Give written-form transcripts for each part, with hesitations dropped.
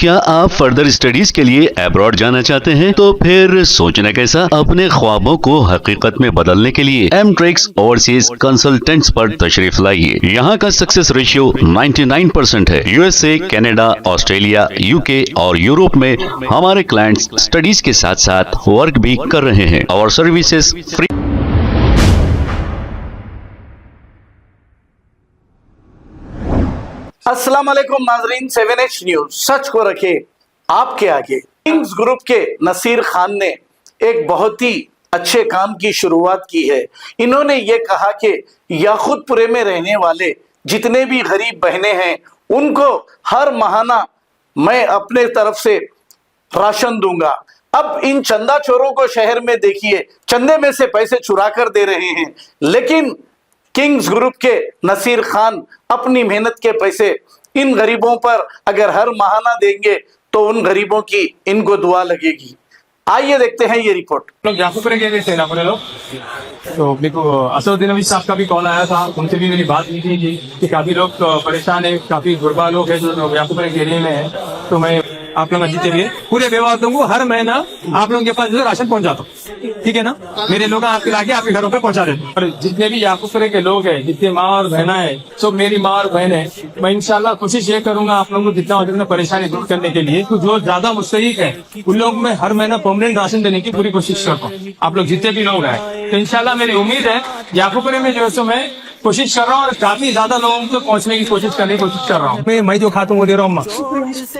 क्या आप further studies के लिए अब्रॉड जाना चाहते हैं? तो फिर सोचना कैसा, अपने ख्वाबों को हकीकत में बदलने के लिए एमट्रिक्स ओवरसीज कंसल्टेंट्स पर तशरीफ लाइए। यहाँ का सक्सेस रेशियो 99% है। यूएसए, कनाडा, ऑस्ट्रेलिया, यूके और यूरोप में हमारे क्लाइंट्स स्टडीज के साथ साथ वर्क भी कर रहे हैं और सर्विसेज फ्री। अस्सलाम वालेकुम नाजरीन, 7H न्यूज सच को रखे आपके आगे। किंग्स ग्रुप के नसीर खान ने एक बहुत ही अच्छे काम की शुरुआत की है। इन्होंने ये कहा कि याकूतपुरे में रहने वाले जितने भी गरीब बहनें हैं उनको हर महीना मैं अपने तरफ से राशन दूंगा। अब इन चंदा चोरों को शहर में देखिए, चंदे में से पैसे चुरा कर दे रहे हैं, लेकिन किंग्स ग्रुप के नसीर खान अपनी मेहनत के पैसे इन गरीबों पर अगर हर महीना देंगे तो उन गरीबों की इनको दुआ लगेगी। आइए देखते हैं ये रिपोर्ट। लोग याकूबपुरे गए थे ना अपने लोग, तो मेरे को असदुद्दीन नबी साहब का भी कॉल आया था, उनसे भी मेरी बात हुई थी कि काफी लोग परेशान है, काफी गुरबा लोग हैं जो याकूबपुरे के एरिया में है। तो मैं आप लोग जीते हुए पूरे बेवादों को हर महीना आप लोगों के पास राशन पहुंचाता हूँ, ठीक है ना। मेरे लोग आपके लाके आपके घरों पे पहुंचा देते हैं। और जितने भी याकूबपुरे के लोग हैं, जितने माँ और बहना है, सब मेरी माँ और बहन है। मैं इंशाल्लाह कोशिश ये करूंगा आप लोगों को जितना हो जितना परेशानी दूर करने के लिए, तो जो ज्यादा मुस्तहिक है उन लोग में हर महीना परमानेंट राशन देने की पूरी कोशिश करता हूँ। आप लोग जितने भी लोग हैं, तो इंशाल्लाह मेरी उम्मीद है याकूबपुरे में जो है मैं कोशिश कर रहा हूँ और काफी ज्यादा लोगों तक पहुंचने की कोशिश करने की कोशिश कर रहा हूँ। मैं जो खाता हूँ वो दे रहा हूँ,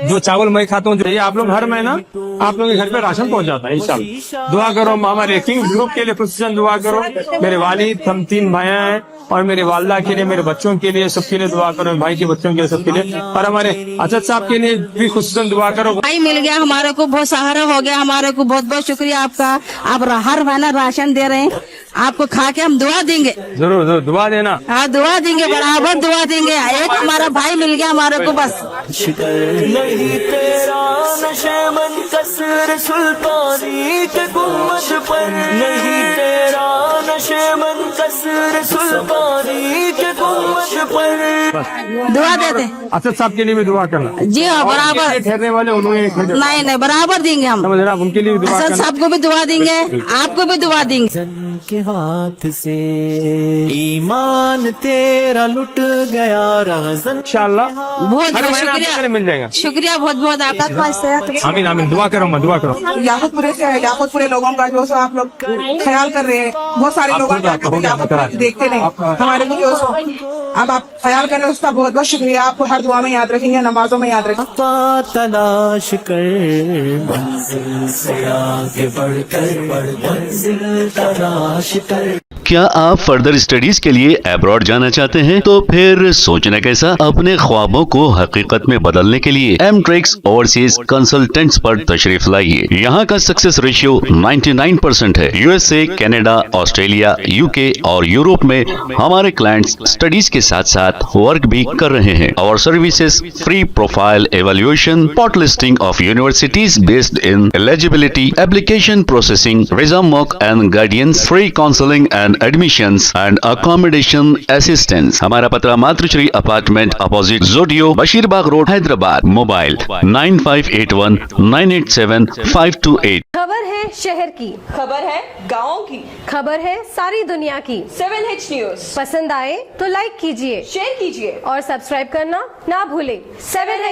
जो चावल मैं खाता हूँ, जो ये आप लोग हर महीना आप लोगों के घर पे राशन पहुंच जाता है। इंशाल्लाह दुआ करो, हमारे किंग्स ग्रुप के लिए खुसूसन दुआ करो। मेरे वालिद, हम 3 भाई हैं और मेरे वालदा के लिए, मेरे बच्चों के लिए, सबके लिए दुआ करो, भाई के बच्चों के लिए, सबके लिए, और हमारे असद साहब के लिए भी खुसूसन दुआ करो। भाई मिल गया हमारे को, बहुत सहारा हो गया हमारे को, बहुत बहुत शुक्रिया आपका। आप हर महीना राशन दे रहे हैं, आपको खा के हम दुआ देंगे। जरूर जरूर दुआ देना। हाँ दुआ देंगे, बराबर दुआ देंगे। एक हमारा भाई मिल गया हमारे को, बस। नहीं तेरा नशेमन कसर सुल्तानी के गुम्बद पर, नहीं तेरा नशेमन कसर सुल्तानी के गुम्बद पर। दुआ देते असद साहब के लिए भी दुआ करना। जी हाँ, बराबर। ठहरने वाले उन्होंने नहीं बराबर देंगे हम, उनके लिए भी दुआ असद साहब को भी दुआ देंगे, आपको भी दुआ देंगे। के हाथ से ईमान तेरा लुट गया राज़न। इंशाल्लाह बहुत बहुत शुक्रिया, मिल जाएगा। शुक्रिया बहुत बहुत आपका। आमीन आमीन, दुआ करो, मैं दुआ करो। याकूतपुरे लोगों का जो सो आप लोग ख्याल कर रहे हैं, बहुत सारे लोग देखते नहीं हमारे को, जो सो अब आप ख्याल कर रहे हैं उसका बहुत बहुत शुक्रिया। आपको हर दुआ में याद रखेंगे, नमाजों में याद रखेंगे। तलाश कर मंजिल से आगे बढ़कर, मंजिल तलाश कर। क्या आप फर्दर स्टडीज के लिए अब्रॉड जाना चाहते हैं? तो फिर सोचना कैसा, अपने ख्वाबों को हकीकत में बदलने के लिए एमट्रिक्स ओवरसीज कंसल्टेंट्स पर तशरीफ लाइए। यहाँ का सक्सेस रेशियो 99% है। यूएसए, कनाडा, ऑस्ट्रेलिया, यूके और यूरोप में हमारे क्लाइंट्स स्टडीज के साथ साथ वर्क भी कर रहे हैं और services free profile evaluation, pot listing of universities based in eligibility, application processing, visa mock and guidance, free counselling and admissions and accommodation assistance. हमारा पता Matrushri apartment opposite Jodiyo, Basheerbagh road, Hyderabad. Mobile 9581 987 528। खबर है शहर की, खबर है गाँव की, खबर है सारी दुनिया की। 7H न्यूज पसंद आए तो लाइक कीजिए, शेयर कीजिए और सब्सक्राइब करना ना भूलें। 7H